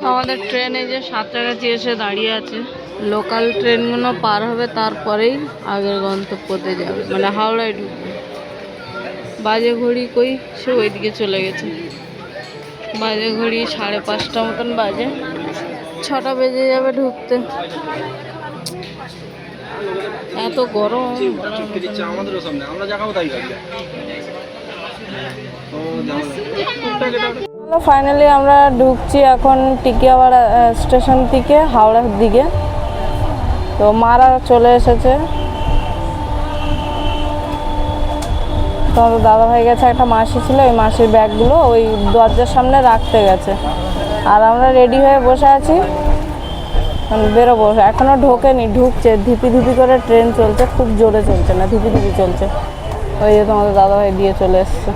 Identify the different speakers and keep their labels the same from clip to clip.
Speaker 1: আমাদের ট্রেনে যে সাঁতরাগাছি এসে দাঁড়িয়ে আছে, লোকাল ট্রেনগুলো পার হবে তারপরেই আগের গন্তব্যতে যাবে, মানে হাওড়ায় ঢুকবে। বাজে ঘড়ি কই সে ওইদিকে চলে গেছে। বাজে ঘড়ি 5:30 মতন বাজে, 6টা বেজে যাবে ঢুকতে। এত গরম। ফাইনালি আমরা ঢুকছি এখন টিকিয়াপাড়া স্টেশন থেকে হাওড়ার দিকে। তো মারা চলে এসেছে, তো আমাদের দাদা ভাই গেছে, একটা মাসি ছিল, ওই মাসির ব্যাগগুলো ওই দরজার সামনে রাখতে গেছে। আর আমরা রেডি হয়ে বসে আছি, বেরোবো। এখনও ঢোকেনি, ঢুকছে। ধিপি ধিপি করে ট্রেন চলছে, খুব জোরে চলছে না, ধিপি ধিপি চলছে। ওই যে তোমাদের দাদা ভাই দিয়ে চলে এসছে,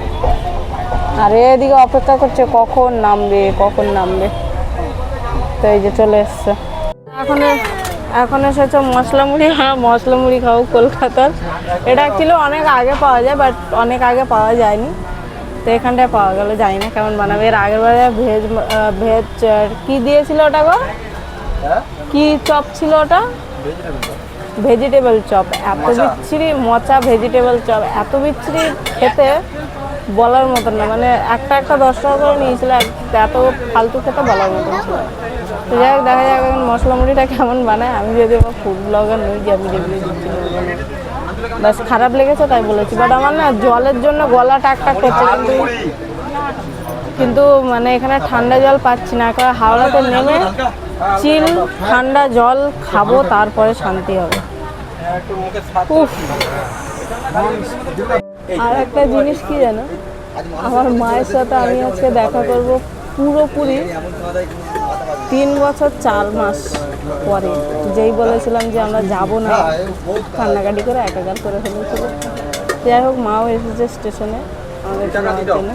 Speaker 1: আর এদিকে অপেক্ষা করছে কখন নামবে কখন নামবে। তো এই যে চলে এসছে। এখন এসেছে মশলা মুড়ি। হ্যাঁ, মশলা মুড়ি খাও কলকাতার। এটা অ্যাকচুয়ালি অনেক আগে পাওয়া যায়, বাট অনেক আগে পাওয়া যায়নি, তো এখানটায় পাওয়া গেল। জানি না কেমন বানাবে। এর আগের বারে ভেজ কি দিয়েছিল ওটা গো? কি চপ ছিল ওটা? Vegetable chop. এত বিচ্ছিরি মোচা ভেজিটেবল চপ, এত বিচ্ছিরি খেতে বলার মতন না। মানে একটা 10 টাকা করে নিয়েছিল, এত ফালতু খেতে বলার মতন ছিল। তো যাই হোক, দেখা যাক এখন মশলা মুড়িটা কেমন বানায়। আমি যদি আমার ফুড ব্লগার নই যে আমি রিভিউ দিচ্ছি, বাস খারাপ লেগেছে তাই বলেছি। বাট আমার না জলের জন্য গলা টাকটাক করছে, কিন্তু মানে এখানে ঠান্ডা জল পাচ্ছি না। কারণ হাওড়াতে নেমে চিল ঠান্ডা জল খাবো, তারপরে শান্তি হবে। আর একটা জিনিস কি জানো, আমার মায়ের সাথে আমি আজকে দেখা করব পুরোপুরি 3 বছর 4 মাস পরে। যেই বলেছিলাম যে আমরা যাব না, কান্নাকাটি করে একাকার করে ফেলেছিল। যাই হোক, মাও এসেছে স্টেশনে আমাদের জন্য।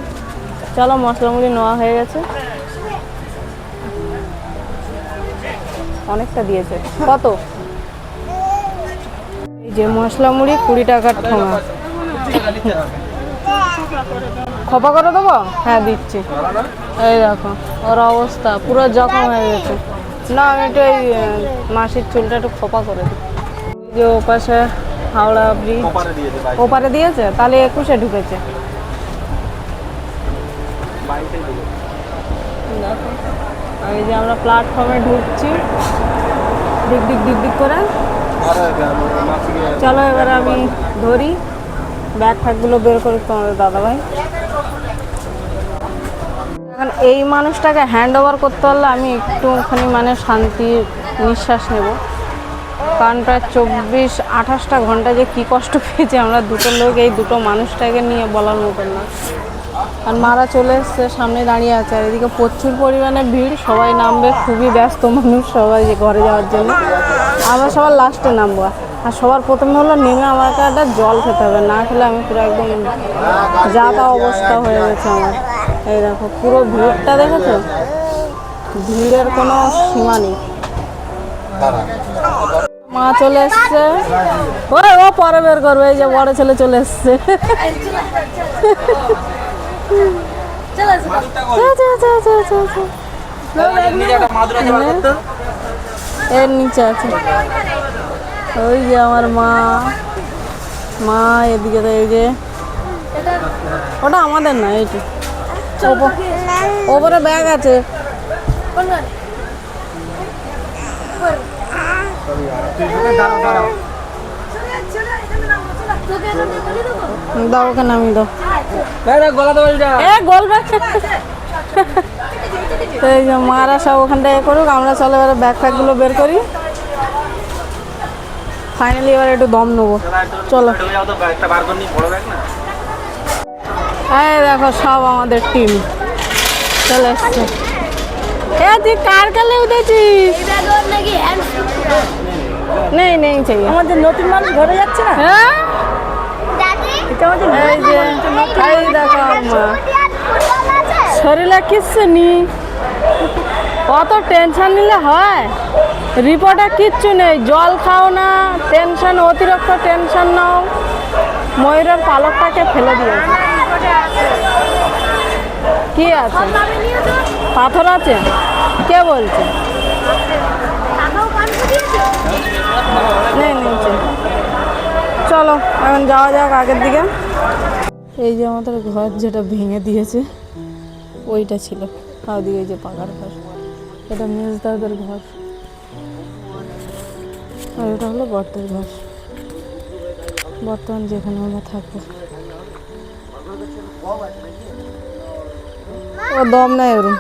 Speaker 1: চলো, মশলা মুড়ি নেওয়া হয়ে গেছে। অনেকটা দিয়েছে। কত? এই যে মশলা মুড়ি 20 টাকার ঠোঙা। খোপা করে দেবো? হ্যাঁ দিচ্ছি। এই দেখো ওর অবস্থা, পুরো জখম হয়ে গেছে। না, আমি একটু এই মাসির চুলটা একটু খোপা করে দিই। যে ওপাশে হাওড়া ব্রিজ ওপারে দিয়েছে, তাহলে 21-এ ঢুকেছে। দেখো, এই যে আমরা প্ল্যাটফর্মে ঢুকছি দিক দিক দিক দিক করে। চলো এবার আমি ধরি, ব্যাগ ফ্যাগগুলো বের করি তোমাদের দাদাভাই। এখন এই মানুষটাকে হ্যান্ড ওভার করতে পারলে আমি একটুখানি মানে শান্তির নিঃশ্বাস নেব। কারণ প্রায় 24-28টা ঘন্টা যে কী কষ্ট পেয়েছি আমরা দুটো লোক, এই দুটো মানুষটাকে নিয়ে বলার মতন না। আর মারা চলে এসছে, সামনে দাঁড়িয়ে আছে। আর এদিকে প্রচুর পরিমাণে ভিড়, সবাই নামবে, খুবই ব্যস্ত মানুষ সবাই যে ঘরে যাওয়ার জন্য। আমরা সবার লাস্টে নামবো। আর সবার প্রথমে হলো নেমে আমাকে একটা জল খেতে হবে, না খেলে আমি পুরো একদম যা তা অবস্থা হয়ে গেছে আমার। এই দেখো পুরো ভিড়টা দেখেছো, ভিড়ের কোনো সীমা নেই। মা চলে এসছে, ও পরে বের করবে। এই যে বড় ছেলে চলে এসছে। এর নিচে আছে ওই যে আমার মা এদিকে। এই যে ওটা আমাদের না, এইটা ওপরে ব্যাগ আছে। দাও ওকে নামিয়ে দাও। এই যে মারা সব ওখানটায় করুক, আমরা চলো এবার ব্যাগ ফ্যাগগুলো বের করি। ফাইনালি এবার একটু দম নেবো, চলো। হ্যাঁ দেখো সব আমাদের টিম চলে এসছে। তুই কার কালে উঠেছিস? নেই নেই চাই, আমাদের নতুন মানুষ ঘরে যাচ্ছে না। হ্যাঁ এই যে এই দেখো মা শরীরে কিচ্ছু নেই, অত টেনশন নিলে হয়? রিপোর্টে কিচ্ছু নেই, জল খাও না, টেনশন অতিরিক্ত টেনশন নাও। ময়ূরের পালকটাকে ফেলে দিয়েছে। কি আছে? পাথর আছে? কে বলছে? নেই নিচে। চলো এখন যাওয়া যাক আগের দিকে। এই যে আমাদের ঘর যেটা ভেঙে দিয়েছে ওইটা ছিল, আর ওদিকে এই যে পাকার ঘর, এটা মেজদাদের ঘর, আর এটা হলো বর্দের ঘর, বর্তমান যেখানে আমরা থাকবো। ও দম নাই ওরম।